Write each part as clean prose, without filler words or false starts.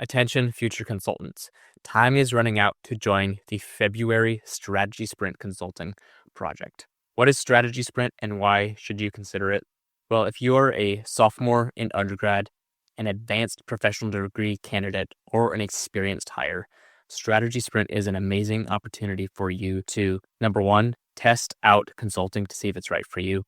Attention, future consultants. Time is running out to join the February Strategy Sprint Consulting project. What is Strategy Sprint and why should you consider it? Well, if you're a sophomore in undergrad, an advanced professional degree candidate, or an experienced hire, Strategy Sprint is an amazing opportunity for you to, number one, test out consulting to see if it's right for you.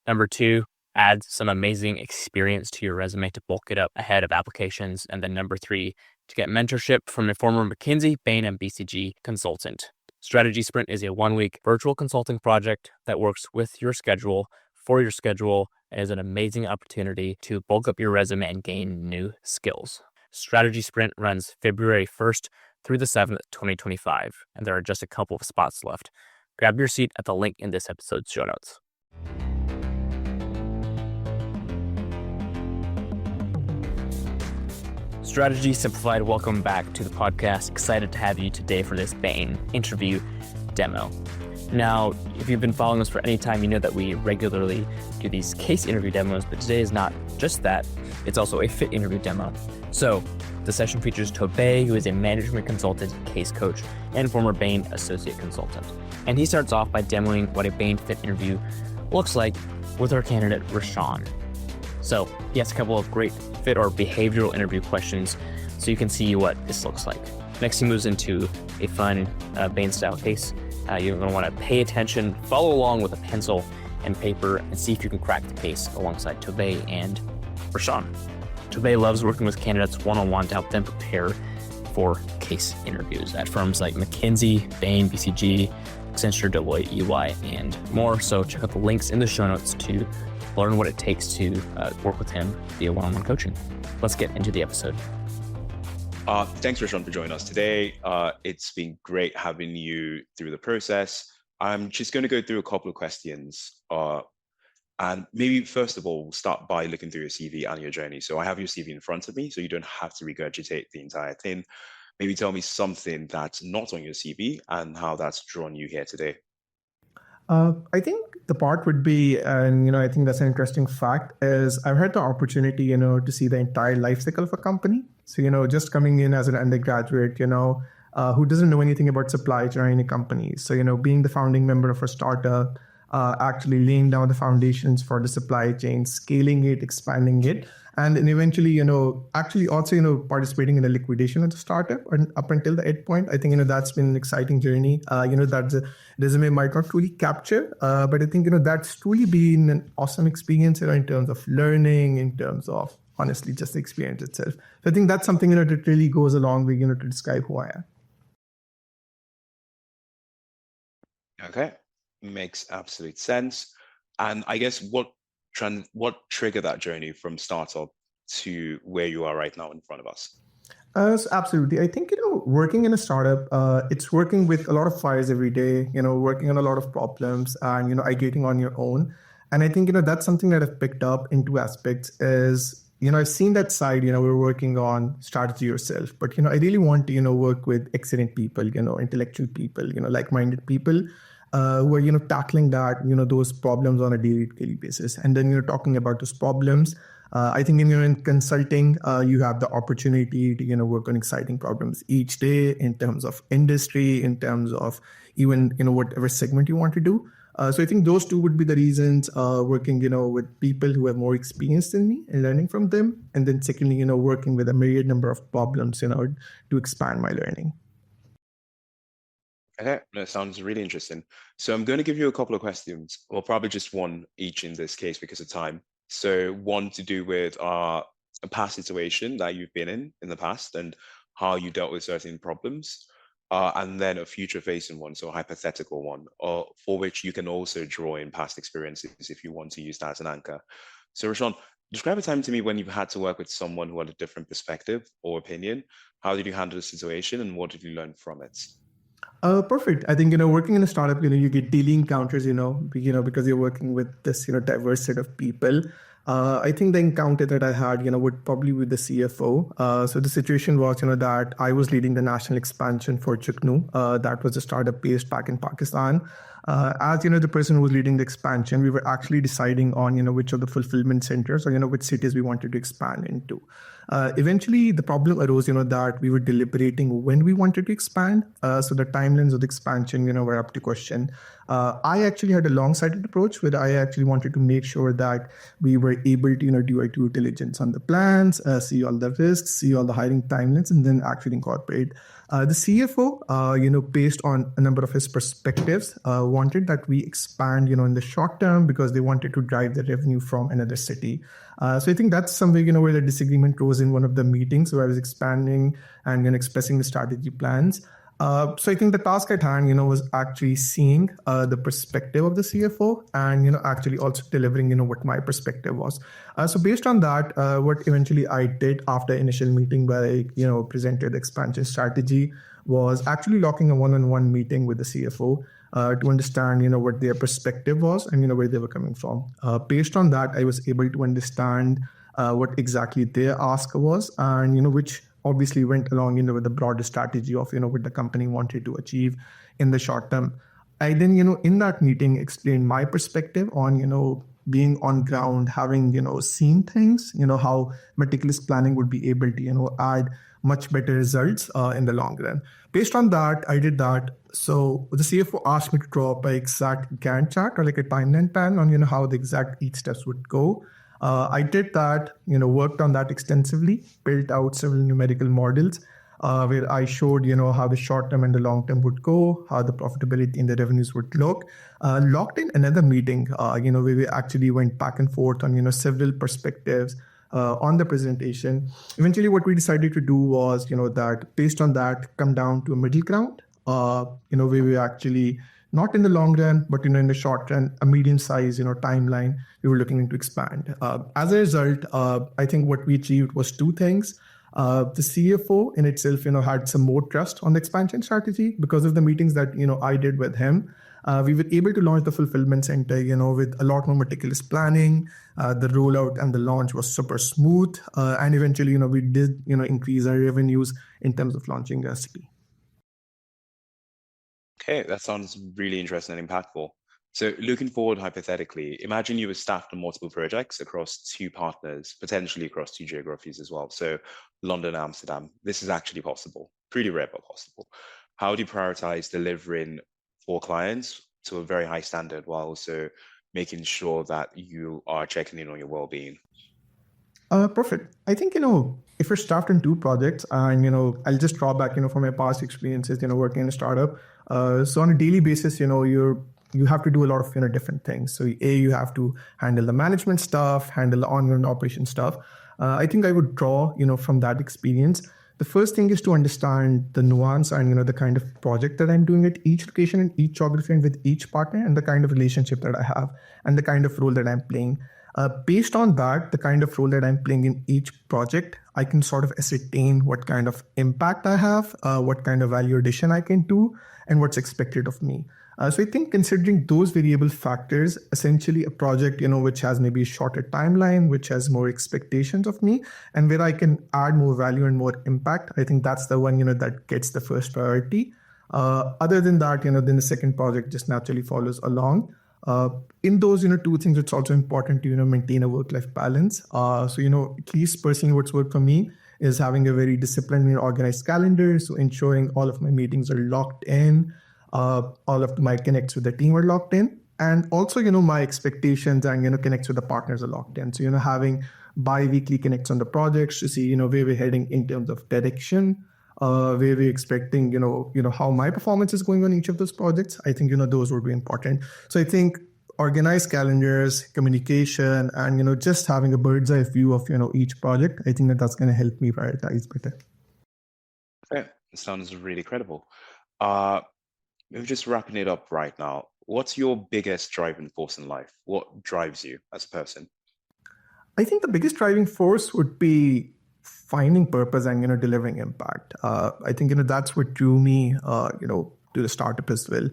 Number two, add some amazing experience to your resume to bulk it up ahead of applications. And then number three, to get mentorship from a former McKinsey, Bain, and BCG consultant. Strategy Sprint is a 1-week virtual consulting project that works with your schedule, for your schedule, and is an amazing opportunity to bulk up your resume and gain new skills. Strategy Sprint runs February 1st through the 7th, 2025, and there are just a couple of spots left. Grab your seat at the link in this episode's show notes. Strategy Simplified, welcome back to the podcast. Excited to have you today for this Bain interview demo. Now, if you've been following us for any time, you know that we regularly do these case interview demos, but today is not just that, it's also a fit interview demo. So the session features Tobe, who is a management consultant, case coach, and former Bain Associate Consultant. And he starts off by demoing what a Bain fit interview looks like with our candidate, Rashawn. So he has a couple of great fit or behavioral interview questions so you can see what this looks like. Next, he moves into a fun Bain-style case. You're going to want to pay attention, follow along with a pencil and paper, and see if you can crack the case alongside Tobe and Rashawn. Tobe loves working with candidates one-on-one to help them prepare for case interviews at firms like McKinsey, Bain, BCG, Accenture, Deloitte, EY, and more. So check out the links in the show notes to learn what it takes to work with him via one-on-one coaching. Let's get into the episode. Thanks, Rashawn, for joining us today. It's been great having you through the process. I'm just going to go through a couple of questions. And maybe, first of all, we'll start by looking through your CV and your journey. So I have your CV in front of me, so you don't have to regurgitate the entire thing. Maybe tell me something that's not on your CV and how that's drawn you here today. I think the part would be, and I think that's an interesting fact, is I've had the opportunity, to see the entire life cycle of a company. So, just coming in as an undergraduate, who doesn't know anything about supply chain or any companies. So, being the founding member of a startup, actually laying down the foundations for the supply chain, scaling it, expanding it, and then eventually, actually also, participating in the liquidation of the startup and up until the end point. I think, that's been an exciting journey, that the resume might not truly capture, but I think, that's truly been an awesome experience, in terms of learning, in terms of, honestly, just the experience itself. So I think that's something, that really goes a long way, to describe who I am. Okay, makes absolute sense. And I guess what triggered that journey from startup to where you are right now in front of us? So absolutely. I think, working in a startup, it's working with a lot of fires every day, working on a lot of problems and, iterating on your own. And I think, that's something that I've picked up in two aspects is, I've seen that side, we're working on strategy yourself, but, I really want to, work with excellent people, intellectual people, like-minded people. Who are, tackling that, those problems on a daily basis. And then, talking about those problems, I think in consulting, you have the opportunity to, work on exciting problems each day in terms of industry, in terms of even, whatever segment you want to do. So I think those two would be the reasons, working, with people who have more experience than me and learning from them. And then secondly, working with a myriad number of problems, to expand my learning. Okay, that sounds really interesting. So I'm going to give you a couple of questions, or probably just one each in this case because of time. So one to do with a past situation that you've been in the past and how you dealt with certain problems, and then a future-facing one, so a hypothetical one, for which you can also draw in past experiences if you want to use that as an anchor. So Rashawn, describe a time to me when you've had to work with someone who had a different perspective or opinion. How did you handle the situation and what did you learn from it? Perfect. I think, working in a startup, you get daily encounters, because you're working with this, diverse set of people. I think the encounter that I had, would probably be with the CFO. So the situation was, that I was leading the national expansion for Chuknu. That was a startup based back in Pakistan. As the person who was leading the expansion, we were actually deciding on, which of the fulfillment centers or, which cities we wanted to expand into. Eventually, the problem arose, that we were deliberating when we wanted to expand. So the timelines of the expansion, were up to question. I actually had a long-sighted approach where I actually wanted to make sure that we were able to, do our due diligence on the plans, see all the risks, see all the hiring timelines, and then actually incorporate. The CFO, based on a number of his perspectives, wanted that we expand, in the short term because they wanted to drive the revenue from another city. So I think that's somewhere, where the disagreement rose in one of the meetings where I was expanding and expressing the strategy plans. So I think the task at hand, was actually seeing the perspective of the CFO and, actually also delivering, what my perspective was. So based on that, what eventually I did after initial meeting where I, presented the expansion strategy was actually locking a one-on-one meeting with the CFO to understand, what their perspective was and, where they were coming from. Based on that, I was able to understand what exactly their ask was and, which obviously went along, with the broader strategy of, what the company wanted to achieve in the short term. I then, in that meeting explained my perspective on, being on ground, having, seen things, how meticulous planning would be able to, add much better results in the long run. Based on that, I did that. So the CFO asked me to draw up an exact Gantt chart or like a timeline plan on, how the exact each steps would go. I did that, worked on that extensively, built out several numerical models where I showed, how the short term and the long term would go, how the profitability and the revenues would look. Locked in another meeting, where we actually went back and forth on, several perspectives on the presentation. Eventually, what we decided to do was, that based on that, come down to a middle ground, where we actually not in the long run, but in the short run, a medium size timeline we were looking to expand. As a result, I think what we achieved was two things. The CFO in itself, had some more trust on the expansion strategy because of the meetings that I did with him. We were able to launch the fulfillment center, with a lot more meticulous planning. The rollout and the launch was super smooth, and eventually, we did increase our revenues in terms of launching a city. Okay, that sounds really interesting and impactful. So looking forward, hypothetically, imagine you were staffed on multiple projects across two partners, potentially across two geographies as well. So London, Amsterdam, this is actually possible, pretty rare, but possible. How do you prioritize delivering for clients to a very high standard while also making sure that you are checking in on your well-being? Perfect. I think, if you're staffed in two projects and, I'll just draw back, from my past experiences, working in a startup. So on a daily basis, you have to do a lot of, different things. So you have to handle the management stuff, handle the ongoing operation stuff. I think I would draw, from that experience. The first thing is to understand the nuance and, the kind of project that I'm doing at each location and each geography and with each partner and the kind of relationship that I have and the kind of role that I'm playing. Based on that, the kind of role that I'm playing in each project, I can sort of ascertain what kind of impact I have, what kind of value addition I can do, and what's expected of me. So I think considering those variable factors, essentially a project, which has maybe a shorter timeline, which has more expectations of me, and where I can add more value and more impact, I think that's the one, that gets the first priority. Other than that, then the second project just naturally follows along. In those, two things, it's also important to, maintain a work-life balance. So, at least personally, what's worked for me is having a very disciplined, organized calendar. So ensuring all of my meetings are locked in, all of my connects with the team are locked in. And also, my expectations and, connects with the partners are locked in. So, having bi-weekly connects on the projects to see, where we're heading in terms of direction, where we're expecting, how my performance is going on each of those projects. I think, those would be important. So I think organized calendars, communication, and, just having a bird's eye view of, each project, I think that's going to help me prioritize better. Okay, it sounds really credible. Maybe just wrapping it up right now. What's your biggest driving force in life? What drives you as a person? I think the biggest driving force would be finding purpose and, delivering impact. I think, that's what drew me, to the startup as well.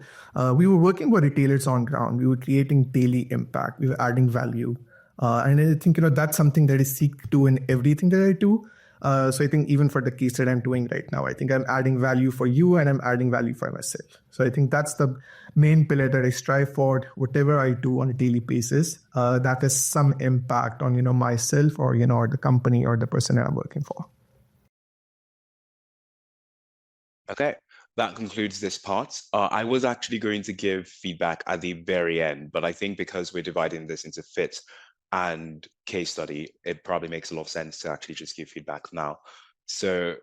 We were working with retailers on ground. We were creating daily impact. We were adding value. And I think, that's something that I seek to in everything that I do. So I think even for the case that I'm doing right now, I think I'm adding value for you and I'm adding value for myself. So I think that's the main pillar that I strive for. Whatever I do on a daily basis, that has some impact on, myself or, or the company or the person that I'm working for. Okay, that concludes this part. I was actually going to give feedback at the very end, but I think because we're dividing this into fit and case study, it probably makes a lot of sense to actually just give feedback now. So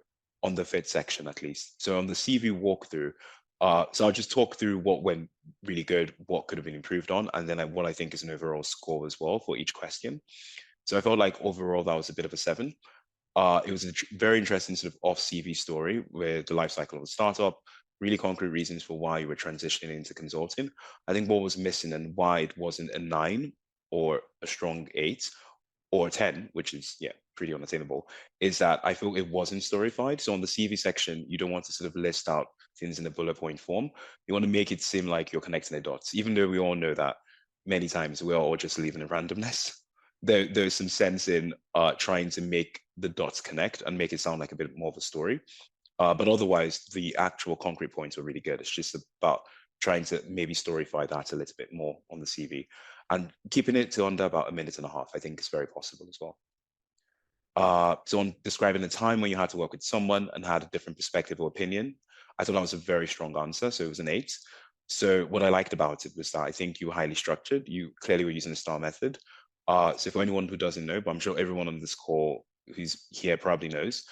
on the fit section, at least. So on the CV walkthrough, so I'll just talk through what went really good, what could have been improved on, and then what I think is an overall score as well for each question. So I felt like overall that was a bit of a 7. It was a very interesting sort of off-CV story with the life cycle of a startup, really concrete reasons for why you were transitioning into consulting. I think what was missing and why it wasn't a 9 or a strong 8 or a 10, which is, pretty unattainable, is that I feel it wasn't storyfied. So on the CV section, you don't want to sort of list out things in a bullet point form. You want to make it seem like you're connecting the dots, even though we all know that many times we're all just leaving a randomness. There's some sense in trying to make the dots connect and make it sound like a bit more of a story. But otherwise, the actual concrete points were really good. It's just about trying to maybe storyfy that a little bit more on the CV. And keeping it to under about 1.5 minutes, I think is very possible as well. So on describing the time when you had to work with someone and had a different perspective or opinion, I thought that was a very strong answer. So it was an 8. So what I liked about it was that I think you were highly structured. You clearly were using the STAR method. So for anyone who doesn't know, but I'm sure everyone on this call who's here probably knows,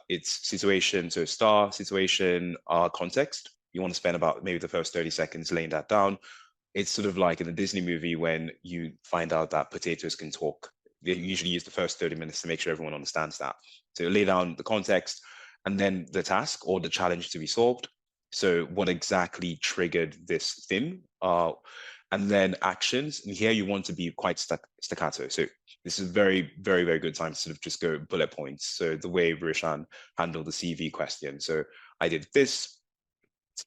it's situation, so STAR, situation, context. You want to spend about maybe the first 30 seconds laying that down. It's sort of like in a Disney movie when you find out that potatoes can talk. They usually use the first 30 minutes to make sure everyone understands that. So lay down the context and then the task or the challenge to be solved. So what exactly triggered this thing? And then actions. And here you want to be quite staccato. So this is a very, very, very good time to sort of just go bullet points. So the way Rishan handled the CV question. So I did this,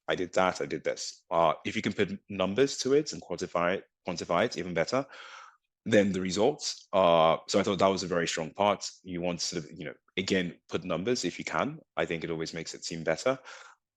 I did that, I did this. If you can put numbers to it and quantify it even better. Then the results. So I thought that was a very strong part. You want to sort of, again, put numbers if you can. I think it always makes it seem better.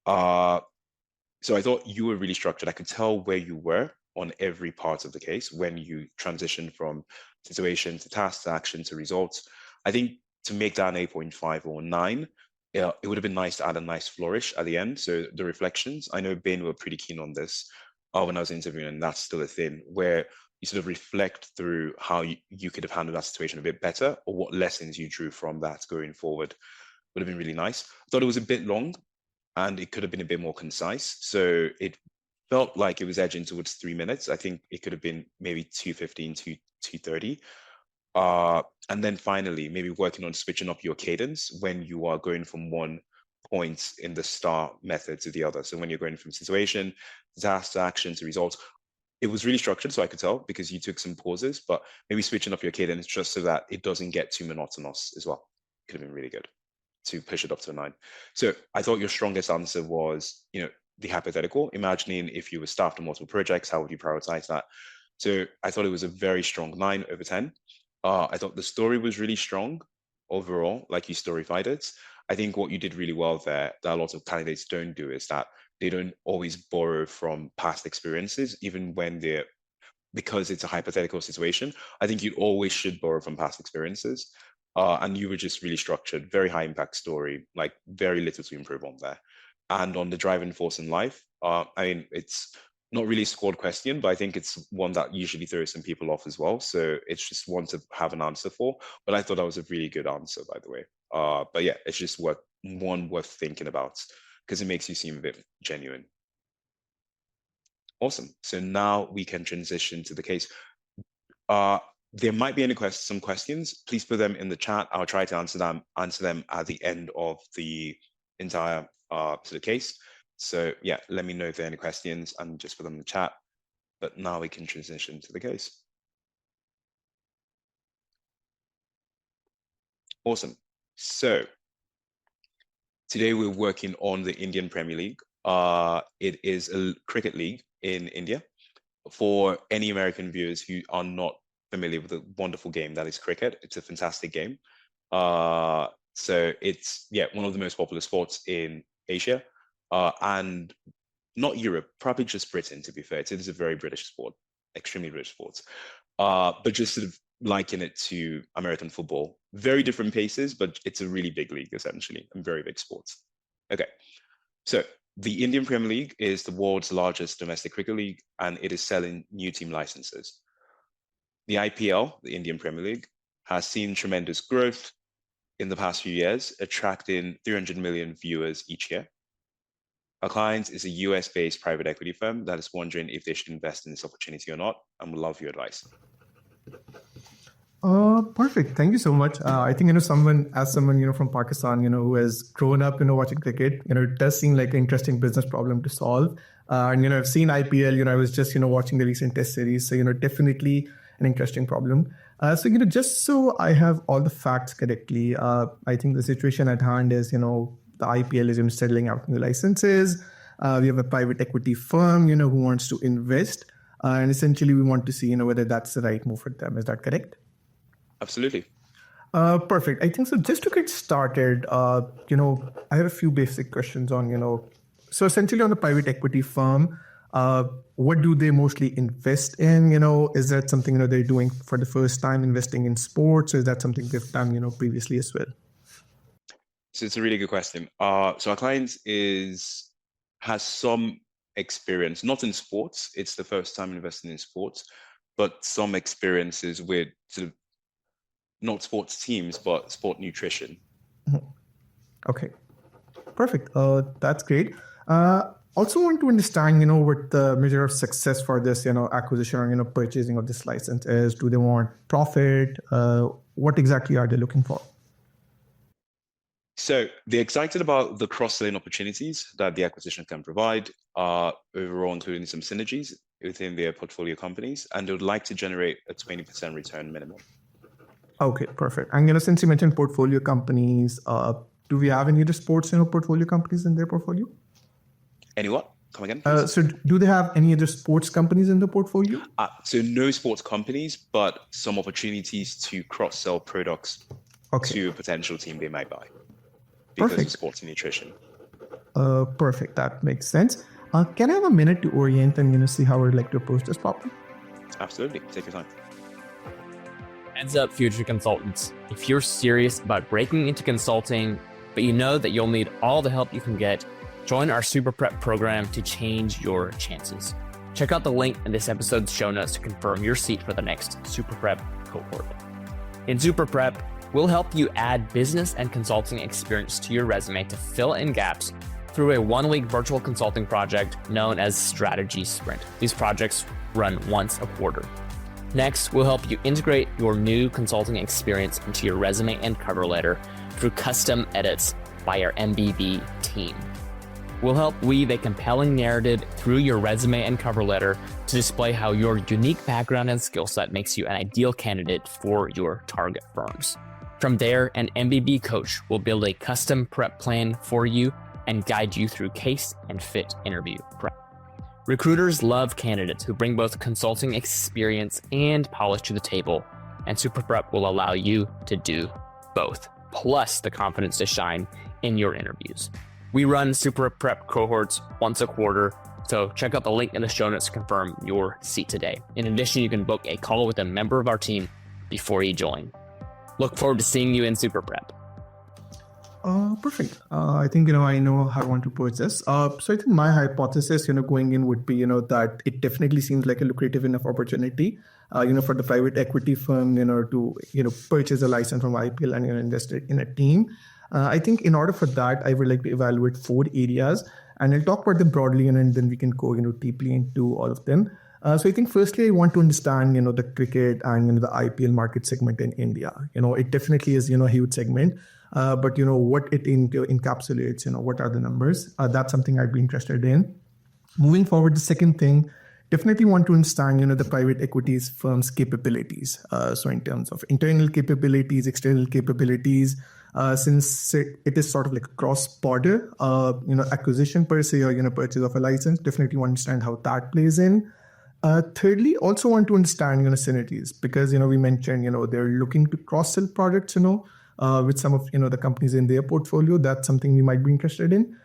So I thought you were really structured. I could tell where you were on every part of the case when you transitioned from situation to task to action to results. I think to make that an 8.5 or 9, it would have been nice to add a nice flourish at the end. So the reflections, I know Bain were pretty keen on this when I was interviewing, and that's still a thing where you sort of reflect through how you could have handled that situation a bit better or what lessons you drew from that going forward. Would have been really nice. I thought it was a bit long and it could have been a bit more concise. So it felt like it was edging towards 3 minutes. I think it could have been maybe 2:15 to 2:30. And then finally, maybe working on switching up your cadence when you are going from one point in the STAR method to the other. So when you're going from situation to task to action to results, it was really structured, so I could tell because you took some pauses, but maybe switching up your cadence just so that it doesn't get too monotonous as well. Could have been really good to push it up to a 9. So I thought your strongest answer was, the hypothetical, imagining if you were staffed on multiple projects, how would you prioritize that? So I thought it was a very strong 9/10. I thought the story was really strong overall, like you storyfied it. I think what you did really well there that a lot of candidates don't do is that they don't always borrow from past experiences, even when because it's a hypothetical situation. I think you always should borrow from past experiences. And you were just really structured, very high impact story, like very little to improve on there. And on the driving force in life, it's not really a scored question, but I think it's one that usually throws some people off as well. So it's just one to have an answer for. But I thought that was a really good answer, by the way. But yeah, it's just one worth thinking about because it makes you seem a bit genuine. Awesome. So now we can transition to the case. There might be some questions. Please put them in the chat. I'll try to answer them at the end of the entire sort of case. So yeah, let me know if there are any questions and just put them in the chat. But now we can transition to the case. Awesome. So today we're working on the Indian Premier League. It is a cricket league in India. For any American viewers who are not familiar with the wonderful game that is cricket. It's a fantastic game. So it's one of the most popular sports in Asia, and not Europe, probably just Britain, to be fair. It is a very British sport, extremely British sport. But just sort of liken it to American football. Very different paces, but it's a really big league, essentially, and very big sports. Okay, so the Indian Premier League is the world's largest domestic cricket league, and it is selling new team licenses. The IPL, the Indian Premier League, has seen tremendous growth in the past few years, attracting 300 million viewers each year. Our client is a US-based private equity firm that is wondering if they should invest in this opportunity or not, and would love your advice. Perfect. Thank you so much. I think, someone from Pakistan, who has grown up, watching cricket, it does seem like an interesting business problem to solve. And, I've seen IPL, I was just, watching the recent test series. So, definitely an interesting problem. So, just so I have all the facts correctly, I think the situation at hand is, the IPL is settling out new licenses. We have a private equity firm, who wants to invest. And essentially, we want to see, whether that's the right move for them. Is that correct? Absolutely. Perfect. I think so. Just to get started, I have a few basic questions on, so essentially on the private equity firm, what do they mostly invest in? Is that something, they're doing for the first time, investing in sports? Or is that something they've done, previously as well? So it's a really good question. So our client has some experience, not in sports. It's the first time investing in sports, but some experiences with sort of not sports teams, but sport nutrition. Okay, perfect. That's great. Also want to understand, what the measure of success for this, acquisition or, purchasing of this license is. Do they want profit? What exactly are they looking for? So they're excited about the cross-selling opportunities that the acquisition can provide, overall including some synergies within their portfolio companies, and they would like to generate a 20% return minimum. Okay, perfect. And since you mentioned portfolio companies, do we have any other sports portfolio companies in their portfolio? Any what? Come again? So do they have any other sports companies in the portfolio? So no sports companies, but some opportunities to cross-sell products to a potential team they might buy because of sports and nutrition. Perfect. That makes sense. Can I have a minute to orient and see how I'd like to approach this problem? Absolutely. Take your time. Heads up, future consultants. If you're serious about breaking into consulting, but you know that you'll need all the help you can get, join our Super Prep program to change your chances. Check out the link in this episode's show notes to confirm your seat for the next Super Prep cohort. In Super Prep, we'll help you add business and consulting experience to your resume to fill in gaps through a 1-week virtual consulting project known as Strategy Sprint. These projects run once a quarter. Next, we'll help you integrate your new consulting experience into your resume and cover letter through custom edits by our MBB team. We'll help weave a compelling narrative through your resume and cover letter to display how your unique background and skill set makes you an ideal candidate for your target firms. From there, an MBB coach will build a custom prep plan for you and guide you through case and fit interview prep. Recruiters love candidates who bring both consulting experience and polish to the table, and Super Prep will allow you to do both, plus the confidence to shine in your interviews. We run Super Prep cohorts once a quarter, so check out the link in the show notes to confirm your seat today. In addition, you can book a call with a member of our team before you join. Look forward to seeing you in Super Prep. Perfect. I think, I know how I want to approach this. So I think my hypothesis, going in would be, that it definitely seems like a lucrative enough opportunity, for the private equity firm, to, purchase a license from IPL and invest it in a team. I think in order for that, I would like to evaluate 4 areas, and I'll talk about them broadly, and then we can go, deeply into all of them. So I think firstly, I want to understand, the cricket and the IPL market segment in India. It definitely is, a huge segment. But what it encapsulates, what are the numbers? That's something I'd be interested in. Moving forward, the second thing, definitely want to understand, the private equities firm's capabilities. So in terms of internal capabilities, external capabilities, since it is sort of like a cross-border, acquisition per se, or, purchase of a license, definitely want to understand how that plays in. Thirdly, also want to understand, synergies because, we mentioned, they're looking to cross-sell products, with some of, the companies in their portfolio. That's something we might be interested in.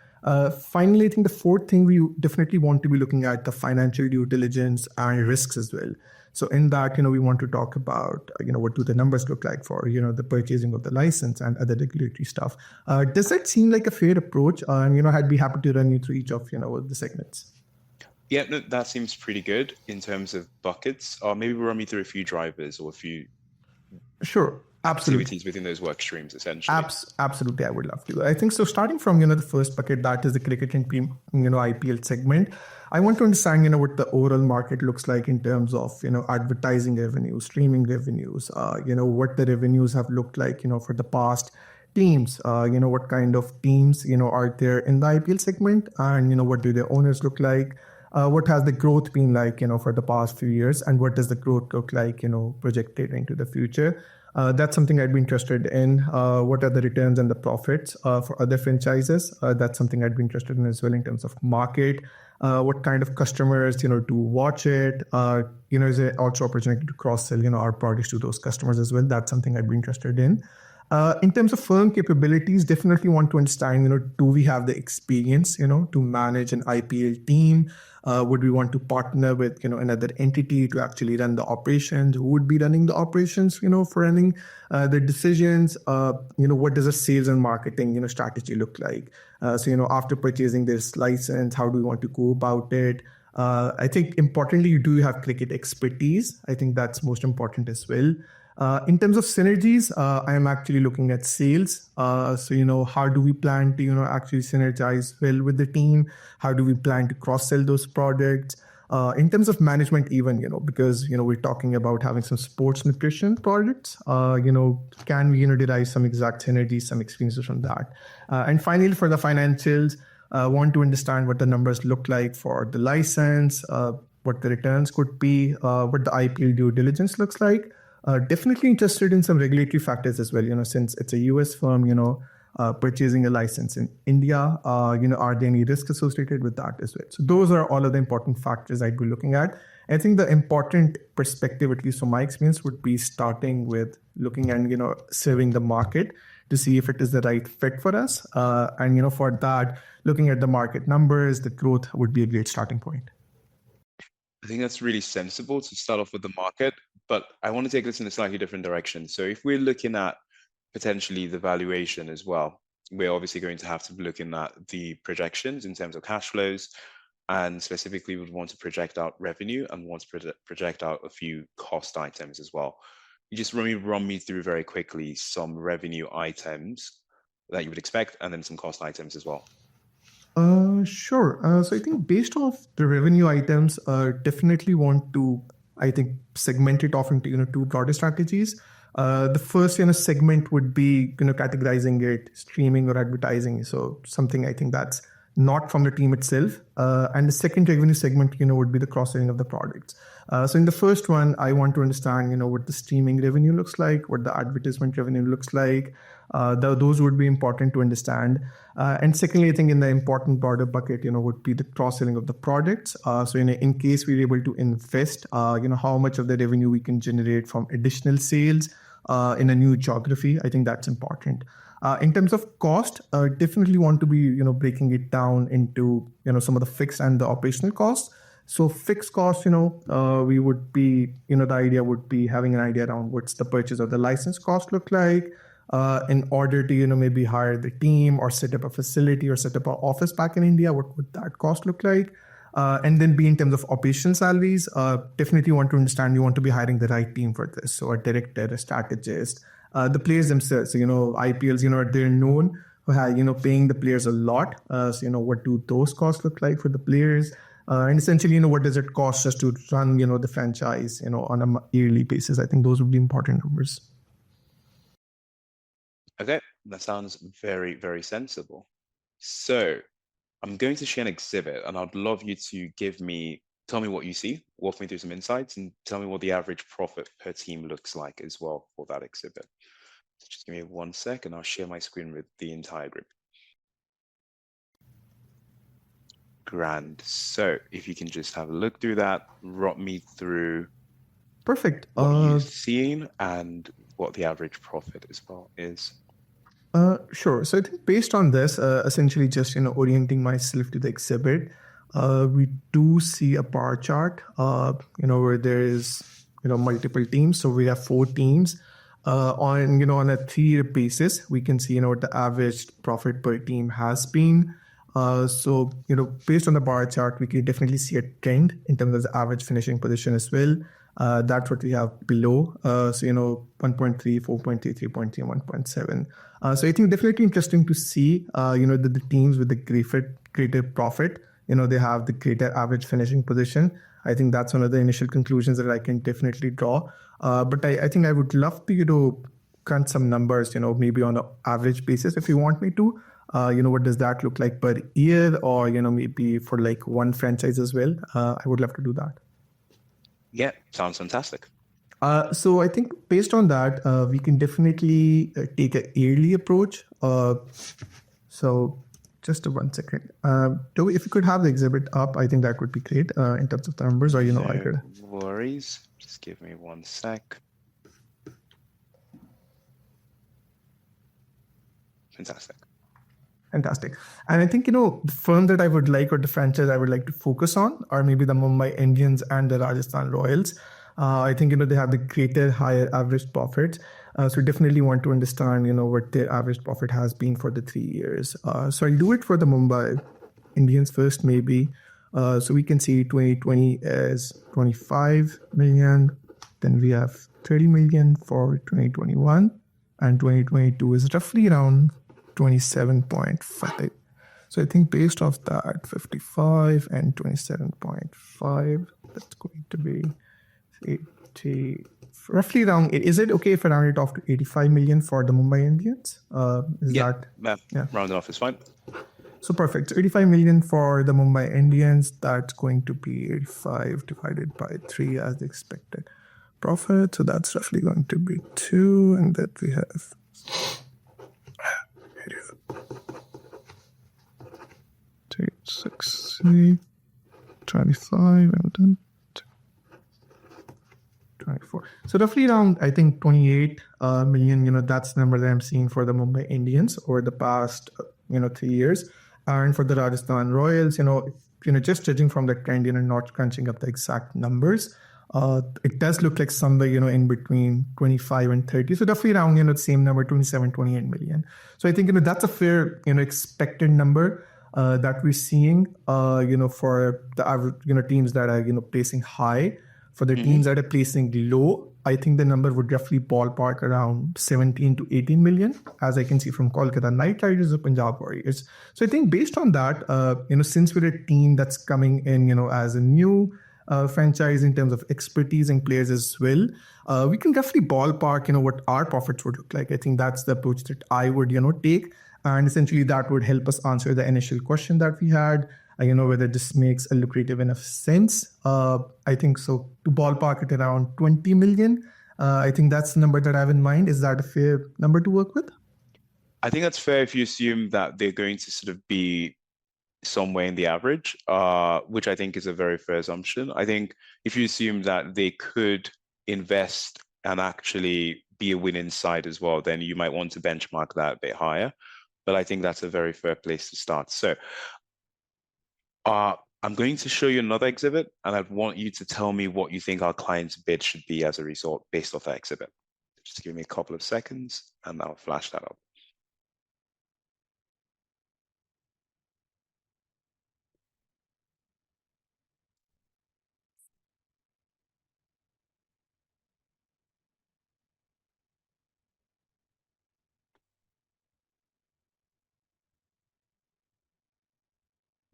Finally, I think the fourth thing we definitely want to be looking at the financial due diligence and risks as well. So in that, we want to talk about, what do the numbers look like for, the purchasing of the license and other regulatory stuff. Does that seem like a fair approach? And, I'd be happy to run you through each of, the segments. Yeah, no, that seems pretty good in terms of buckets. Or maybe run me through a few drivers or a few Sure. Absolutely. activities within those work streams, essentially. Absolutely, I would love to. I think so. Starting from the first bucket, that is the cricket and IPL segment. I want to understand what the overall market looks like in terms of advertising revenue, streaming revenues. What the revenues have looked like for the past teams. What kind of teams are there in the IPL segment, and what do their owners look like. What has the growth been like, for the past few years, and what does the growth look like, projected into the future? That's something I'd be interested in. What are the returns and the profits for other franchises? That's something I'd be interested in as well in terms of market. What kind of customers, do watch it? Is there also opportunity to cross-sell, our products to those customers as well? That's something I'd be interested in. In terms of firm capabilities, definitely want to understand, do we have the experience, to manage an IPL team? Would we want to partner with, another entity to actually run the operations? Who would be running the operations, for running the decisions? What does a sales and marketing, strategy look like? So, after purchasing this license, how do we want to go about it? I think importantly, you do have cricket expertise. I think that's most important as well. In terms of synergies, I am actually looking at sales. So, how do we plan to, actually synergize well with the team? How do we plan to cross-sell those products? In terms of management even, because, we're talking about having some sports nutrition products, can we, derive some exact synergies, some experiences from that? And finally, for the financials, want to understand what the numbers look like for the license, what the returns could be, what the IPL due diligence looks like. Definitely interested in some regulatory factors as well, since it's a US firm, purchasing a license in India, are there any risks associated with that as well? So those are all of the important factors I'd be looking at. I think the important perspective, at least from my experience, would be starting with looking and, serving the market to see if it is the right fit for us. And, for that, looking at the market numbers, the growth would be a great starting point. I think that's really sensible to start off with the market, but I want to take this in a slightly different direction. So if we're looking at potentially the valuation as well, we're obviously going to have to be looking at the projections in terms of cash flows, and specifically would want to project out revenue and want to project out a few cost items as well. You just run me through very quickly some revenue items that you would expect, and then some cost items as well. Sure. So I think based off the revenue items, definitely want to, I think, segment it off into, two broader strategies. The first, segment would be, categorizing it streaming or advertising. So something I think that's not from the team itself. And the second revenue segment, would be the cross-selling of the products. So in the first one, I want to understand, what the streaming revenue looks like, what the advertisement revenue looks like. Those would be important to understand. And secondly, I think in the important broader bucket, would be the cross-selling of the products. So in case we're able to invest, how much of the revenue we can generate from additional sales in a new geography. I think that's important. In terms of cost, definitely want to be, breaking it down into, some of the fixed and the operational costs. So fixed costs, we would be, the idea would be having an idea around what's the purchase of the license cost look like, in order to, maybe hire the team or set up a facility or set up an office back in India. What would that cost look like? And then be in terms of operation salaries, definitely want to understand you want to be hiring the right team for this. So a director, a strategist, the players themselves. So, IPLs, they're known for, paying the players a lot. So, what do those costs look like for the players? And essentially, what does it cost us to run, the franchise, on a yearly basis? I think those would be important numbers. Okay, that sounds very, very sensible. So I'm going to share an exhibit, and I'd love you to tell me what you see, walk me through some insights, and tell me what the average profit per team looks like as well for that exhibit. So just give me 1 sec, and I'll share my screen with the entire group. Grand. So if you can just have a look through that, run me through Perfect. what you've seen and what the average profit as well is. Sure. So I think based on this, essentially just orienting myself to the exhibit, we do see a bar chart, where there is multiple teams. So we have 4 teams. On a 3-year basis, we can see what the average profit per team has been. So based on the bar chart, we can definitely see a trend in terms of the average finishing position as well. That's what we have below. 1.3, 4.3, 3.3, and 1.7. So I think definitely interesting to see, the teams with the greater profit, they have the greater average finishing position. I think that's one of the initial conclusions that I can definitely draw. But I think I would love to, crunch some numbers, maybe on an average basis if you want me to. What does that look like per year, or, maybe for like one franchise as well? I would love to do that. Yeah, sounds fantastic. So I think based on that, we can definitely take an yearly approach. So just 1 second. Tobe, if you could have the exhibit up, I think that would be great in terms of the numbers, or, I could. No worries. Just give me 1 sec. Fantastic. Fantastic. And I think, the firm that I would like, or the franchise I would like to focus on, are maybe the Mumbai Indians and the Rajasthan Royals. I think, they have the higher average profits. So definitely want to understand, what their average profit has been for the 3 years. So I'll do it for the Mumbai Indians first, maybe. So we can see 2020 is 25 million. Then we have 30 million for 2021. And 2022 is roughly around 27.5. So I think based off that, 55 and 27.5, that's going to be 80, roughly around. Is it okay if I round it off to 85 million for the Mumbai Indians? Yeah, round it off is fine. So perfect. So 85 million for the Mumbai Indians. That's going to be 85 divided by 3 as the expected profit. So that's roughly going to be 2, and that we have 60, 25, and then 24. So roughly around, I think, 28 million, that's the number that I'm seeing for the Mumbai Indians over the past, 3 years. And for the Rajasthan Royals, just judging from the trend, not crunching up the exact numbers, it does look like somewhere, in between 25 and 30. So roughly around, the same number, 27, 28 million. So I think, that's a fair, expected number that we're seeing, for the average, teams that are, placing high. For the teams that are placing low, I think the number would roughly ballpark around 17 to 18 million, as I can see from Kolkata Knight Riders or Punjab Warriors. So I think based on that, since we're a team that's coming in, as a new franchise in terms of expertise and players as well, we can roughly ballpark, what our profits would look like. I think that's the approach that I would, take. And essentially that would help us answer the initial question that we had, whether this makes a lucrative enough sense. I think so. To ballpark it around 20 million, I think that's the number that I have in mind. Is that a fair number to work with? I think that's fair if you assume that they're going to sort of be somewhere in the average, which I think is a very fair assumption. I think if you assume that they could invest and actually be a winning side as well, then you might want to benchmark that a bit higher. But I think that's a very fair place to start. So I'm going to show you another exhibit, and I want you to tell me what you think our client's bid should be as a result based off that exhibit. Just give me a couple of seconds, and I'll flash that up.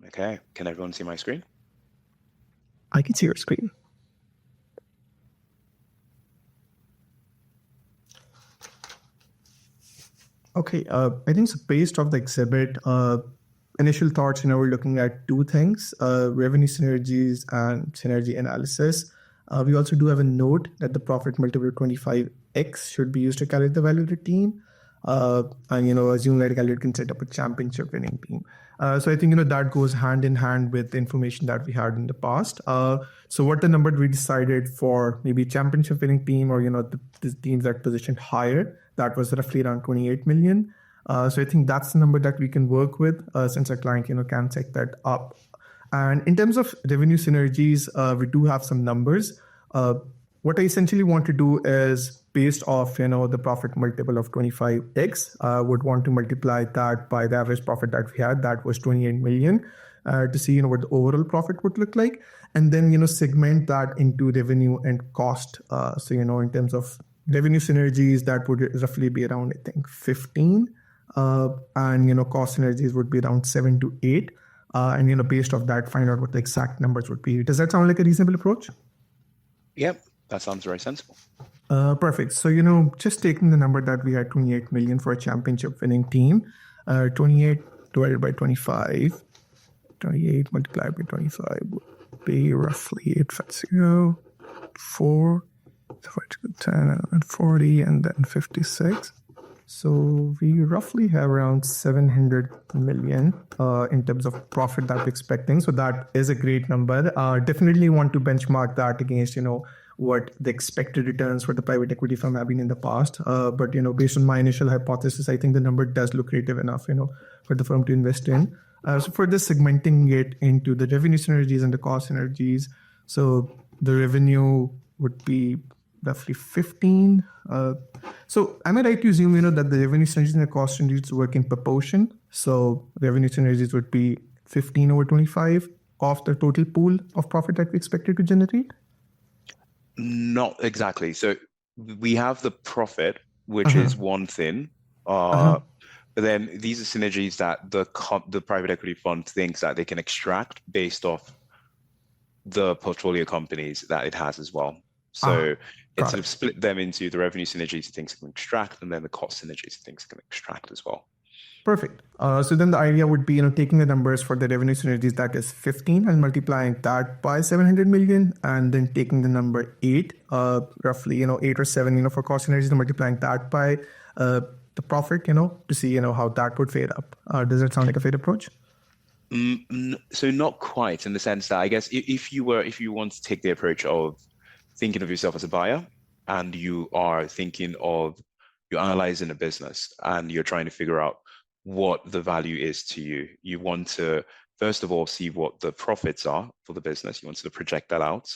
Okay, can everyone see my screen? I can see your screen. Okay, I think so based off the exhibit, initial thoughts, we're looking at 2 things, revenue synergies and synergy analysis. We also do have a note that the profit multiple 25x should be used to calculate the value of the team. and assume that Elliot can set up a championship winning team. So I think that goes hand in hand with the information that we had in the past. So what the number we decided for maybe championship winning team, or the teams that positioned higher, that was roughly around 28 million. So I think that's the number that we can work with, since our client can set that up. And in terms of revenue synergies, we do have some numbers. What I essentially want to do is, based off the profit multiple of 25x, would want to multiply that by the average profit that we had, that was 28 million, to see what the overall profit would look like, and then segment that into revenue and cost. So in terms of revenue synergies, that would roughly be around, I think, 15, and cost synergies would be around 7 to 8, and based off that, find out what the exact numbers would be. Does that sound like a reasonable approach? Yep, that sounds very sensible. Perfect. So, just taking the number that we had, 28 million for a championship winning team, 28 divided by 25, 28 multiplied by 25 would be roughly 850, 4, 10, and 40, and then 56. So we roughly have around 700 million in terms of profit that we're expecting. So that is a great number. Definitely want to benchmark that against, what the expected returns for the private equity firm have been in the past. But, based on my initial hypothesis, I think the number does look creative enough, for the firm to invest in. So for this, segmenting it into the revenue synergies and the cost synergies. So the revenue would be roughly 15. So am I right to assume, that the revenue synergies and the cost synergies work in proportion? So revenue synergies would be 15 over 25 of the total pool of profit that we expected to generate? Not exactly. So we have the profit, which is one thing. But then these are synergies that the private equity fund thinks that they can extract based off the portfolio companies that it has as well. So it sort of split them into the revenue synergies it thinks it can extract, and then the cost synergies it thinks it can extract as well. Perfect. So then the idea would be, taking the numbers for the revenue synergies, that is 15, and multiplying that by 700 million, and then taking the number 8, roughly, 8 or 7, for cost synergies, and multiplying that by the profit, to see, how that would fade up. Does that sound like a fair approach? So not quite, in the sense that I guess if you want to take the approach of thinking of yourself as a buyer, and you're analyzing a business, and you're trying to figure out what the value is to you. You want to, first of all, see what the profits are for the business. You want to project that out,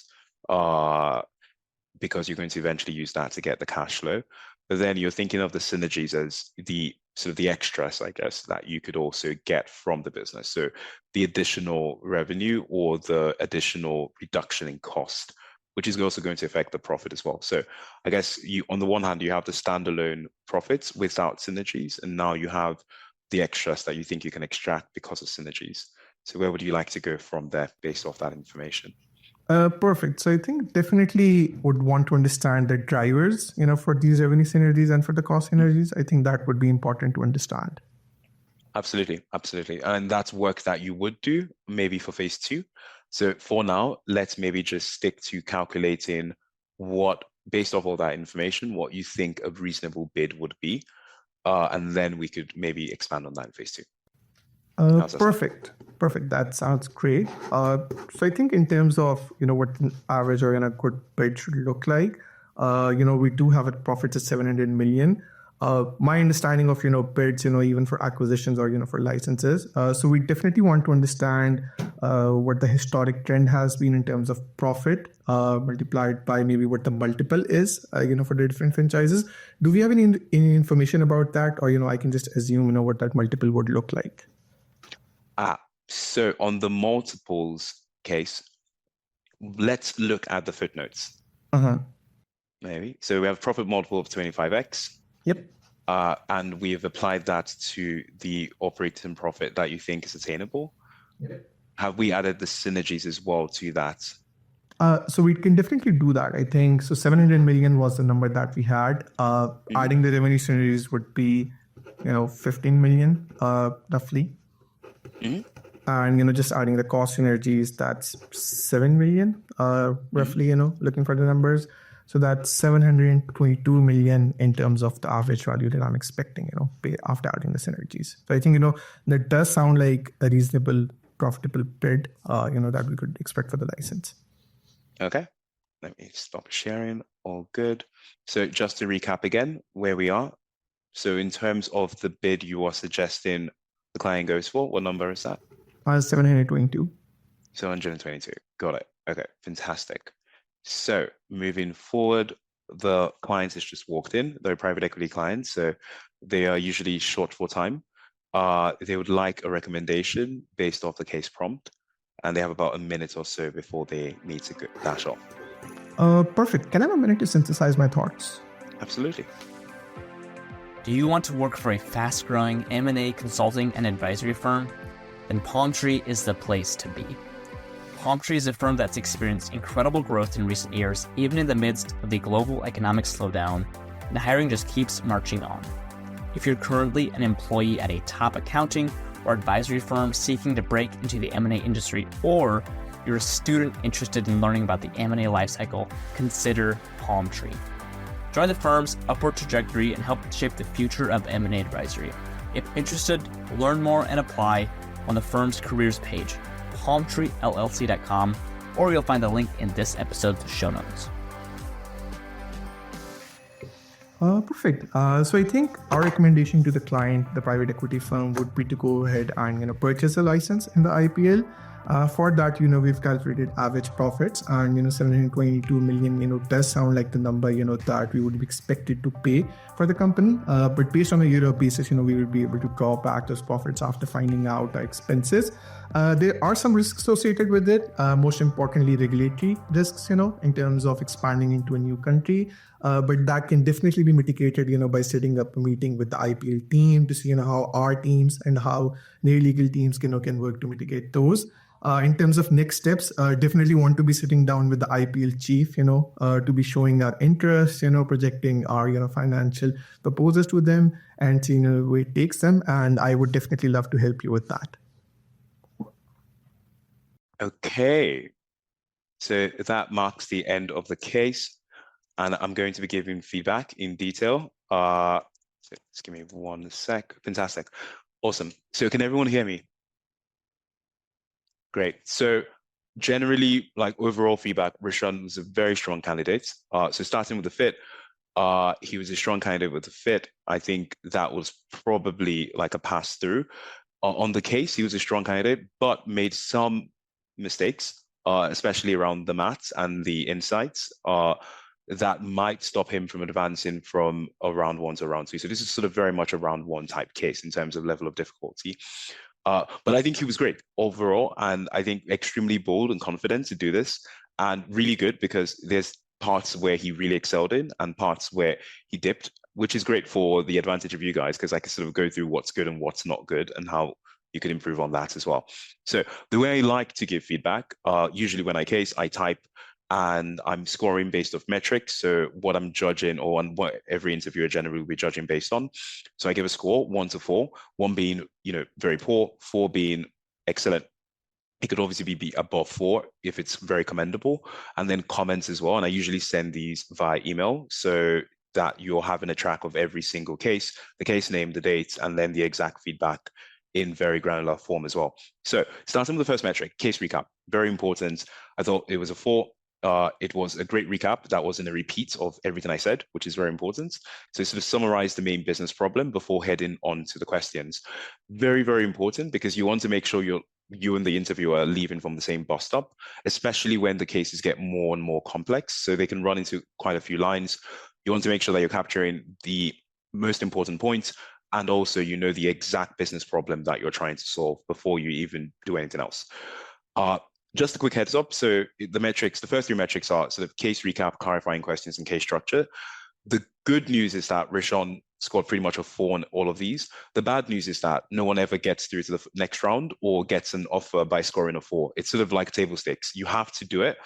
because you're going to eventually use that to get the cash flow. But then you're thinking of the synergies as the sort of the extras, I guess, that you could also get from the business. So the additional revenue or the additional reduction in cost, which is also going to affect the profit as well. So I guess on the one hand, you have the standalone profits without synergies, and now you have the extras that you think you can extract because of synergies. So where would you like to go from there based off that information? Perfect. So I think definitely would want to understand the drivers, for these revenue synergies and for the cost synergies. I think that would be important to understand. Absolutely. And that's work that you would do maybe for phase 2. So for now, let's maybe just stick to calculating based off all that information, what you think a reasonable bid would be. And then we could maybe expand on that in phase 2. Perfect. That sounds great. So I think in terms of, what an average or a good bid should look like, we do have a profit of 700 million. My understanding of, bids, even for acquisitions or, for licenses. So we definitely want to understand what the historic trend has been in terms of profit multiplied by maybe what the multiple is, for the different franchises. Do we have any information about that? Or, I can just assume, what that multiple would look like. So on the multiples case, let's look at the footnotes. Maybe. So we have profit multiple of 25x. Yep. And we've applied that to the operating profit that you think is attainable. Yep. Have we added the synergies as well to that? So we can definitely do that, I think. So 700 million was the number that we had. Adding the revenue synergies would be, 15 million, roughly. And, just adding the cost synergies, that's 7 million, roughly, looking for the numbers. So that's 722 million in terms of the average value that I'm expecting, pay after adding the synergies. So I think, that does sound like a reasonable, profitable bid, that we could expect for the license. Okay, let me stop sharing. All good. So just to recap again where we are. So in terms of the bid you are suggesting the client goes for, what number is that? 722. 722. Got it. Okay, fantastic. So moving forward, the client has just walked in. They're private equity clients, so they are usually short for time. They would like a recommendation based off the case prompt, and they have about a minute or so before they need to dash off. Perfect. Can I have a minute to synthesize my thoughts? Absolutely. Do you want to work for a fast-growing M&A consulting and advisory firm? Then Palmtree is the place to be. Palmtree is a firm that's experienced incredible growth in recent years, even in the midst of the global economic slowdown, and hiring just keeps marching on. If you're currently an employee at a top accounting or advisory firm seeking to break into the M&A industry, or you're a student interested in learning about the M&A lifecycle, consider Palmtree. Join the firm's upward trajectory and help shape the future of M&A advisory. If interested, learn more and apply on the firm's careers page, palmtreellc.com, or you'll find the link in this episode's show notes. Perfect. So I think our recommendation to the client, the private equity firm, would be to go ahead and purchase a license in the IPL. For that, we've calculated average profits, and 722 million, does sound like the number that we would be expected to pay for the company. But based on a year basis, we will be able to draw back those profits after finding out our expenses. There are some risks associated with it. Most importantly, regulatory risks, in terms of expanding into a new country. But that can definitely be mitigated, by setting up a meeting with the IPL team to see, how our teams and how their legal teams can work to mitigate those. In terms of next steps, definitely want to be sitting down with the IPL chief, to be showing our interest, projecting our, financial proposals to them and seeing where it takes them. And I would definitely love to help you with that. Okay, so that marks the end of the case, and I'm going to be giving feedback in detail. So just give me 1 sec. Fantastic. Awesome. So can everyone hear me? Great. So generally, like overall feedback, Rishan was a very strong candidate. So starting with the fit, he was a strong candidate with the fit. I think that was probably like a pass through. On the case, he was a strong candidate, but made some mistakes, especially around the maths and the insights, that might stop him from advancing from a round 1 to round 2. So this is sort of very much a round 1 type case in terms of level of difficulty. But I think he was great overall, and I think extremely bold and confident to do this, and really good because there's parts where he really excelled in and parts where he dipped, which is great for the advantage of you guys because I can sort of go through what's good and what's not good and how you can improve on that as well. So the way I like to give feedback, usually when I case, I type and I'm scoring based off metrics. So what I'm judging, or on what every interviewer generally will be judging based on. So I give a score 1 to 4, 1 being, very poor, 4 being excellent. It could obviously be above 4 if it's very commendable, and then comments as well. And I usually send these via email so that you're having a track of every single case, the case name, the dates, and then the exact feedback in very granular form as well. So starting with the first metric, case recap, very important. I thought it was a 4. It was a great recap that wasn't a repeat of everything I said, which is very important. So sort of summarize the main business problem before heading on to the questions. Very, very important because you want to make sure you and the interviewer are leaving from the same bus stop, especially when the cases get more and more complex. So they can run into quite a few lines. You want to make sure that you're capturing the most important points and also the exact business problem that you're trying to solve before you even do anything else. Just a quick heads up. So the metrics, the first 3 metrics are sort of case recap, clarifying questions, and case structure. The good news is that Rishan scored pretty much a 4 on all of these. The bad news is that no one ever gets through to the next round or gets an offer by scoring a 4. It's sort of like table stakes. You have to do it.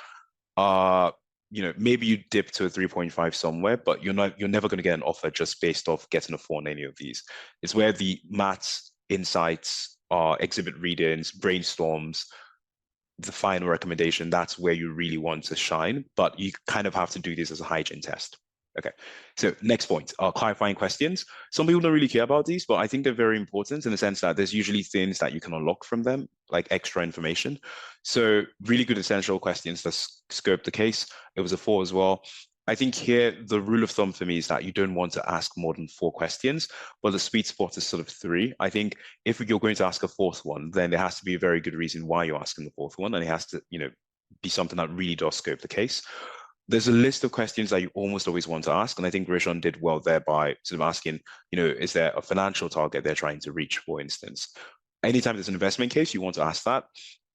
Maybe you dip to a 3.5 somewhere, but you're never going to get an offer just based off getting a 4 on any of these. It's where the maths, insights, exhibit readings, brainstorms, the final recommendation, that's where you really want to shine, but you kind of have to do this as a hygiene test. Okay, so next point, clarifying questions. Some people don't really care about these, but I think they're very important in the sense that there's usually things that you can unlock from them, like extra information. So really good essential questions that scope the case. It was a 4 as well. I think here, the rule of thumb for me is that you don't want to ask more than 4 questions, but the sweet spot is sort of 3. I think if you're going to ask a 4th one, then there has to be a very good reason why you're asking the 4th one, and it has to, be something that really does scope the case. There's a list of questions that you almost always want to ask, and I think Rishon did well there by sort of asking, is there a financial target they're trying to reach, for instance? Anytime there's an investment case, you want to ask that.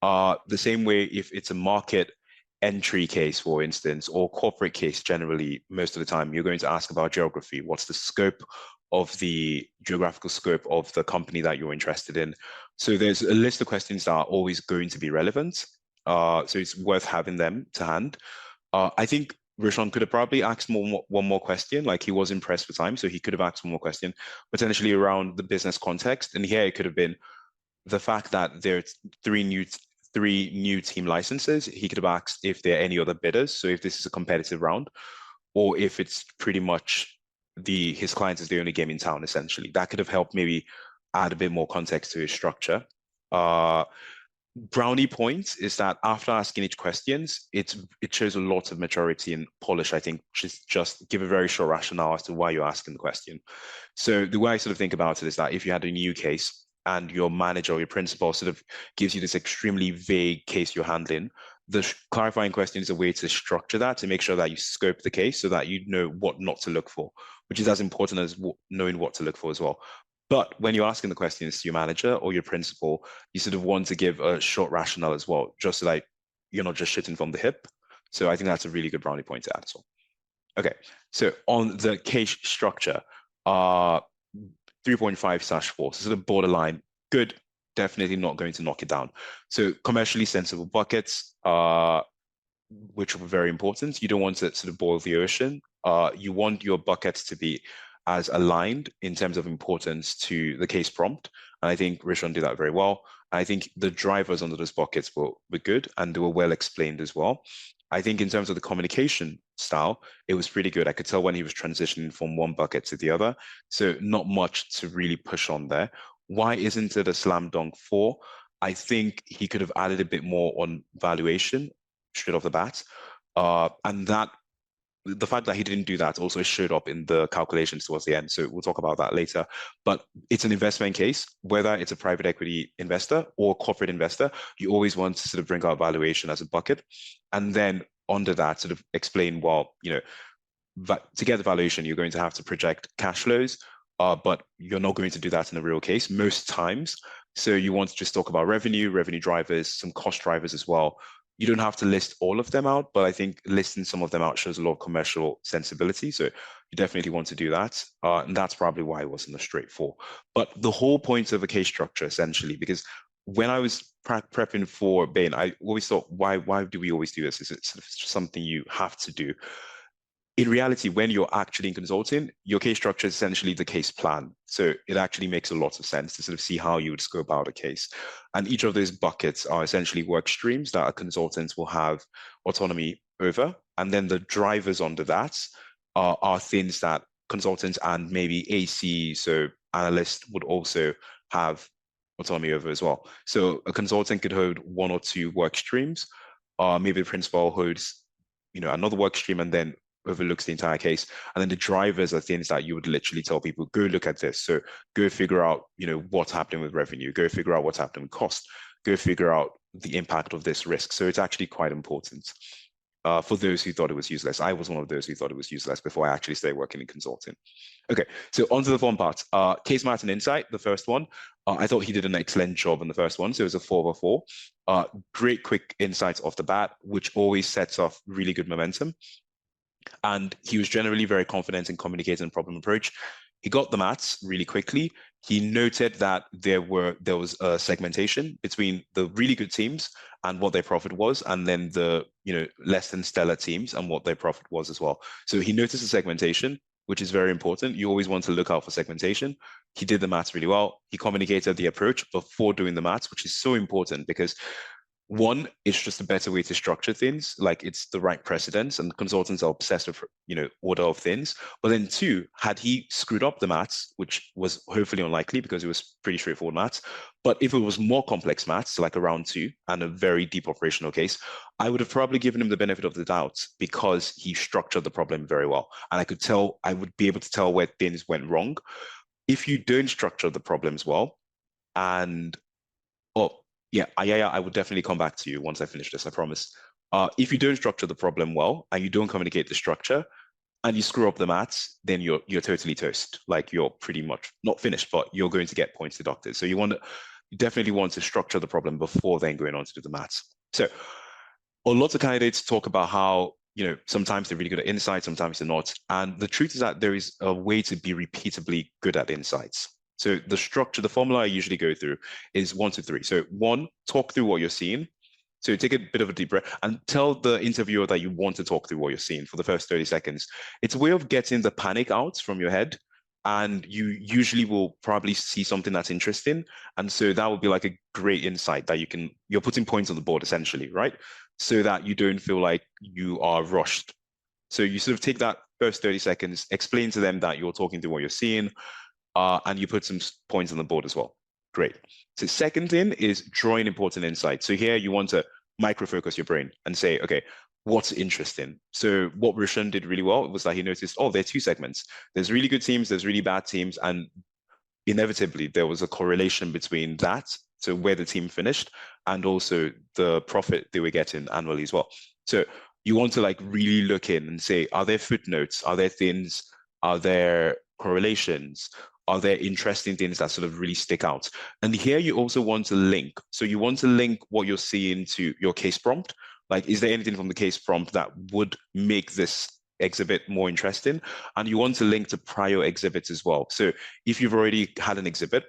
The same way if it's a market entry case, for instance, or corporate case, generally, most of the time, you're going to ask about geography. What's the scope of the geographical scope of the company that you're interested in? So there's a list of questions that are always going to be relevant. So it's worth having them to hand. I think Rishon could have probably asked one more question. Like, he was impressed with time, so he could have asked one more question, potentially around the business context. And here it could have been the fact that there are three new team licenses. He could have asked if there are any other bidders. So if this is a competitive round, or if it's pretty much his clients is the only game in town, essentially. That could have helped maybe add a bit more context to his structure. Brownie point is that after asking each questions, it shows a lot of maturity and polish, I think, just give a very short rationale as to why you're asking the question. So the way I sort of think about it is that if you had a new case and your manager or your principal sort of gives you this extremely vague case you're handling, the clarifying question is a way to structure that, to make sure that you scope the case so that you know what not to look for, which is as important as knowing what to look for as well. But when you're asking the questions to your manager or your principal, you sort of want to give a short rationale as well, just so that you're not just shitting from the hip. So I think that's a really good brownie point to add as well. Okay, so on the case structure, 3.5/4, so sort of borderline, good, definitely not going to knock it down. So commercially sensible buckets, which are very important. You don't want to sort of boil the ocean. You want your buckets to be as aligned in terms of importance to the case prompt. And I think Rishon did that very well. I think the drivers under those buckets were good, and they were well explained as well. I think in terms of the communication style, it was pretty good. I could tell when he was transitioning from one bucket to the other. So not much to really push on there. Why isn't it a slam dunk 4? I think he could have added a bit more on valuation straight off the bat. And that the fact that he didn't do that also showed up in the calculations towards the end. So we'll talk about that later. But it's an investment case, whether it's a private equity investor or a corporate investor, you always want to sort of bring out valuation as a bucket. And then under that, sort of explain, well, to get the valuation, you're going to have to project cash flows, but you're not going to do that in a real case most times. So you want to just talk about revenue drivers, some cost drivers as well. You don't have to list all of them out, but I think listing some of them out shows a lot of commercial sensibility. So you definitely want to do that. And that's probably why it wasn't a straight 4. But the whole point of a case structure, essentially, because when I was prepping for Bain, I always thought, why do we always do this? Is it sort of something you have to do? In reality, when you're actually in consulting, your case structure is essentially the case plan. So it actually makes a lot of sense to sort of see how you would scope out a case. And each of those buckets are essentially work streams that a consultant will have autonomy over. And then the drivers under that are things that consultants and maybe AC, so analysts, would also have autonomy over as well. So a consultant could hold 1 or 2 work streams. Maybe the principal holds, another work stream, and then overlooks the entire case. And then the drivers are things that you would literally tell people, go look at this. So go figure out, what's happening with revenue, go figure out what's happening with cost, go figure out the impact of this risk. So it's actually quite important for those who thought it was useless. I was one of those who thought it was useless before I actually started working in consulting. Okay, so on to the fun part. Case Math and Insight, the first one. I thought he did an excellent job in the first one. So it was a 4/4. Great quick insights off the bat, which always sets off really good momentum. And he was generally very confident in communicating problem approach. He got the maths really quickly. He noted that there was a segmentation between the really good teams and what their profit was, and then the less than stellar teams and what their profit was as well. So he noticed the segmentation, which is very important. You always want to look out for segmentation. He did the maths really well. He communicated the approach before doing the maths, which is so important because One, it's just a better way to structure things. Like it's the right precedence, and consultants are obsessed with, order of things. But then two, had he screwed up the maths, which was hopefully unlikely because it was pretty straightforward maths. But if it was more complex maths, like a round two and a very deep operational case, I would have probably given him the benefit of the doubt because he structured the problem very well. And I would be able to tell where things went wrong. If you don't structure the problems well, and yeah, I would definitely come back to you once I finish this, I promise. If you don't structure the problem well and you don't communicate the structure and you screw up the maths, then you're totally toast. Like you're pretty much not finished, but you're going to get points deducted. So you definitely want to structure the problem before then going on to do the maths. So lots of candidates talk about how, sometimes they're really good at insights, sometimes they're not. And the truth is that there is a way to be repeatably good at insights. So the structure, the formula I usually go through is 1, 2, 3. So 1, talk through what you're seeing. So take a bit of a deep breath and tell the interviewer that you want to talk through what you're seeing for the first 30 seconds. It's a way of getting the panic out from your head. And you usually will probably see something that's interesting. And so that would be like a great insight that you're putting points on the board essentially, right? So that you don't feel like you are rushed. So you sort of take that first 30 seconds, explain to them that you're talking through what you're seeing, and you put some points on the board as well. Great. So second thing is drawing important insights. So here you want to micro-focus your brain and say, okay, what's interesting? So what Roshan did really well was that he noticed, there are two segments. There's really good teams, there's really bad teams, and inevitably there was a correlation between that, so where the team finished, and also the profit they were getting annually as well. So you want to really look in and say, are there footnotes? Are there things? Are there correlations? Are there interesting things that sort of really stick out? And here you also want to link. So you want to link what you're seeing to your case prompt. Like, is there anything from the case prompt that would make this exhibit more interesting? And you want to link to prior exhibits as well. So if you've already had an exhibit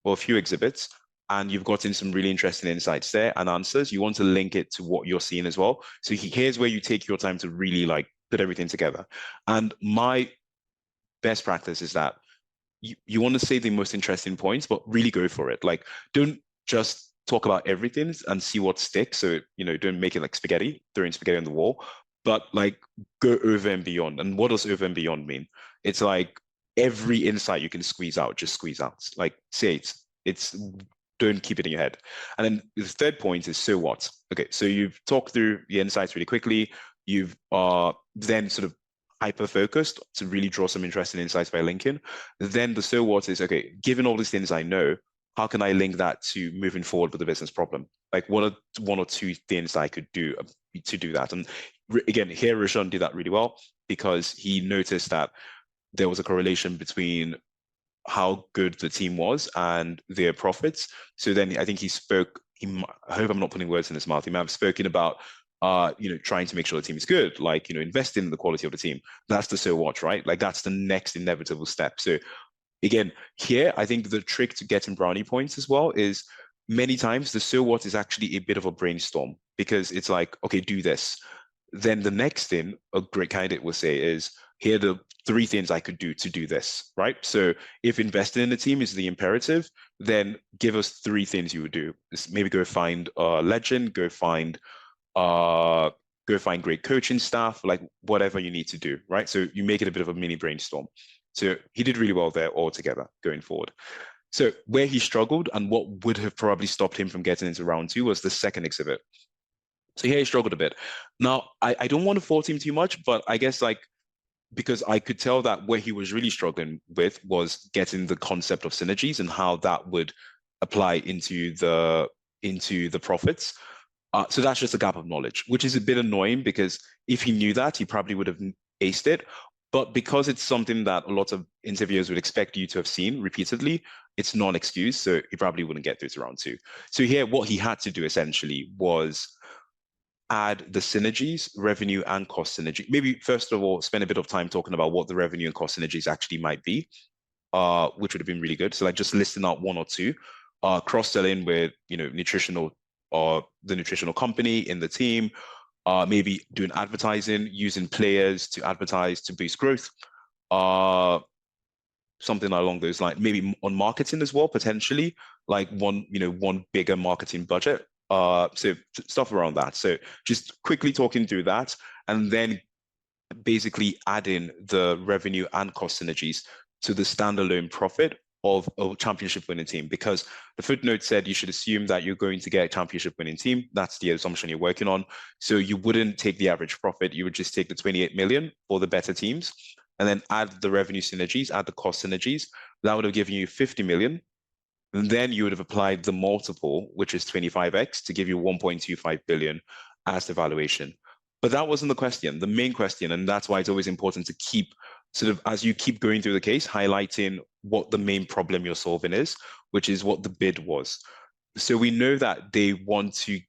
or a few exhibits, and you've gotten some really interesting insights there and answers, you want to link it to what you're seeing as well. So here's where you take your time to really put everything together. And my best practice is that you want to say the most interesting points, but really go for it. Like, don't just talk about everything and see what sticks. So, don't make it like spaghetti, throwing spaghetti on the wall, but go over and beyond. And what does over and beyond mean? It's like every insight you can squeeze out, just squeeze out. Like, say it's don't keep it in your head. And then the third point is, so what? Okay, so you've talked through the insights really quickly. You've then sort of hyper-focused to really draw some interesting insights by linking. Then the so what is, okay, given all these things I know, how can I link that to moving forward with the business problem? Like, what are 1 or 2 things I could do to do that? And again, here Roshan did that really well because he noticed that there was a correlation between how good the team was and their profits. So then I think I hope I'm not putting words in his mouth. He might have spoken about trying to make sure the team is good, investing in the quality of the team. That's the so what, right? Like, that's the next inevitable step. So again, here, I think the trick to getting brownie points as well is many times the so what is actually a bit of a brainstorm, because it's like, okay, do this. Then the next thing a great candidate will say is, here are the 3 things I could do to do this, right? So if investing in the team is the imperative, then give us 3 things you would do. Maybe go find a legend, go find great coaching staff, like whatever you need to do, right? So you make it a bit of a mini brainstorm. So he did really well there altogether going forward. So where he struggled and what would have probably stopped him from getting into round 2 was the second exhibit. So here he struggled a bit. Now, I don't want to fault him too much, but I guess because I could tell that where he was really struggling with was getting the concept of synergies and how that would apply into the profits. So that's just a gap of knowledge, which is a bit annoying because if he knew that, he probably would have aced it. But because it's something that a lot of interviewers would expect you to have seen repeatedly, it's not an excuse. So he probably wouldn't get through to round 2. So here, what he had to do essentially was add the synergies, revenue and cost synergy. Maybe first of all, spend a bit of time talking about what the revenue and cost synergies actually might be, which would have been really good. So just listing out 1 or 2, cross-selling with, nutritional or the nutritional company in the team, maybe doing advertising, using players to advertise to boost growth, something along those lines. Maybe on marketing as well, potentially, like one bigger marketing budget So stuff around that. So just quickly talking through that, and then basically add in the revenue and cost synergies to the standalone profit of a championship winning team, because the footnote said you should assume that you're going to get a championship winning team. That's the assumption you're working on. So you wouldn't take the average profit. You would just take the 28 million for the better teams and then add the revenue synergies, add the cost synergies. That would have given you 50 million. And then you would have applied the multiple, which is 25x, to give you 1.25 billion as the valuation. But that wasn't the question, the main question. And that's why it's always important to keep sort of, as you keep going through the case, highlighting what the main problem you're solving is, which is what the bid was. So we know that they want to,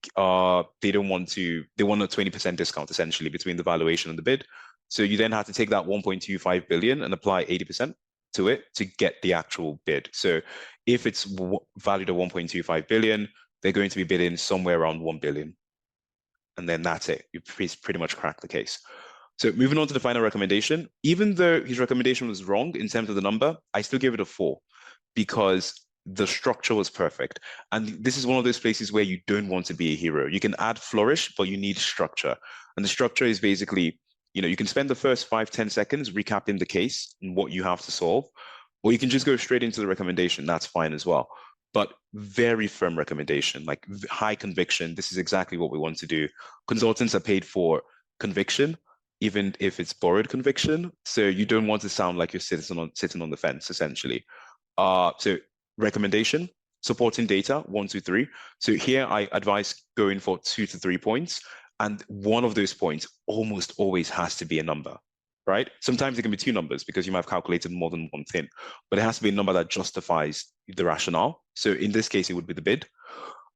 they want a 20% discount essentially between the valuation and the bid. So you then have to take that 1.25 billion and apply 80% to it to get the actual bid. So if it's valued at 1.25 billion, they're going to be bidding somewhere around 1 billion. And then that's it. You pretty much crack the case. So moving on to the final recommendation, even though his recommendation was wrong in terms of the number, I still give it a 4 because the structure was perfect. And this is one of those places where you don't want to be a hero. You can add flourish, but you need structure. And the structure is basically, you can spend the first 5-10 seconds recapping the case and what you have to solve, or you can just go straight into the recommendation. That's fine as well. But very firm recommendation, like high conviction. This is exactly what we want to do. Consultants are paid for conviction, even if it's borrowed conviction. So you don't want to sound like you're sitting on the fence, essentially. So recommendation, supporting data, 1, 2, 3. So here I advise going for 2 to 3 points. And one of those points almost always has to be a number, right? Sometimes it can be 2 numbers because you might have calculated more than one thing, but it has to be a number that justifies the rationale. So in this case, it would be the bid.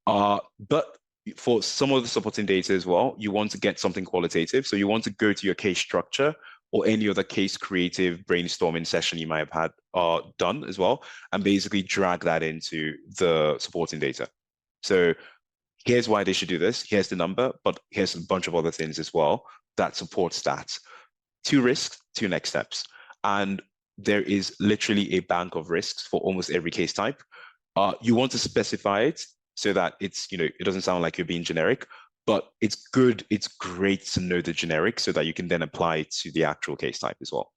But for some of the supporting data as well, you want to get something qualitative. So you want to go to your case structure or any other case creative brainstorming session you might have had done as well, and basically drag that into the supporting data. So here's why they should do this. Here's the number, but here's a bunch of other things as well that supports that. 2 risks, 2 next steps. And there is literally a bank of risks for almost every case type. You want to specify it so that it's, it doesn't sound like you're being generic, but it's great to know the generic so that you can then apply it to the actual case type as well.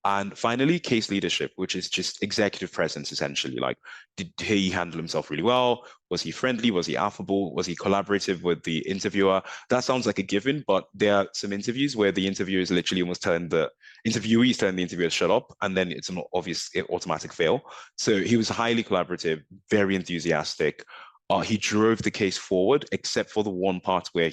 And finally, case leadership, which is just executive presence, essentially. Like, did he handle himself really well? Was he friendly? Was he affable? Was he collaborative with the interviewer? That sounds like a given, but there are some interviews where the interviewer is literally almost telling the interviewee is telling the interviewer to shut up, and then it's an obvious automatic fail. So he was highly collaborative, very enthusiastic. He drove the case forward, except for the one part where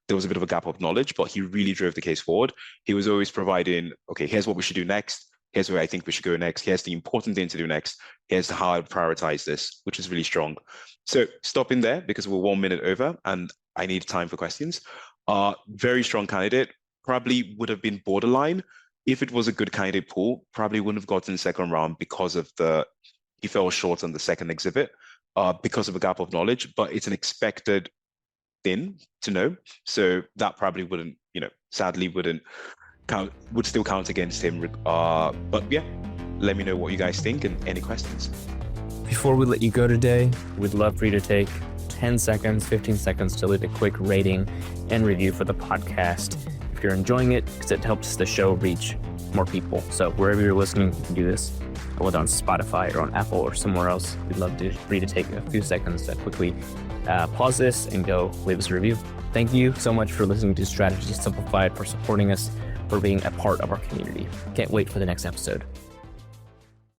there was a bit of a gap of knowledge, but he really drove the case forward. He was always providing, okay, here's what we should do next. Here's where I think we should go next. Here's the important thing to do next. Here's how I prioritize this, which is really strong. So stopping there because we're 1 minute over and I need time for questions. Very strong candidate, probably would have been borderline. If it was a good candidate pool, probably wouldn't have gotten second round because of he fell short on the second exhibit because of a gap of knowledge, but it's an expected thing to know. So that probably wouldn't, sadly wouldn't count, would still count against him. But yeah, let me know what you guys think and any questions. Before we let you go today, we'd love for you to take 10 seconds, 15 seconds to leave a quick rating and review for the podcast. If you're enjoying it, because it helps the show reach more people. So wherever you're listening, you can do this, whether on Spotify or on Apple or somewhere else. We'd love for you to take a few seconds to quickly pause this and go leave us a review. Thank you so much for listening to Strategy Simplified, for supporting us, for being a part of our community. Can't wait for the next episode.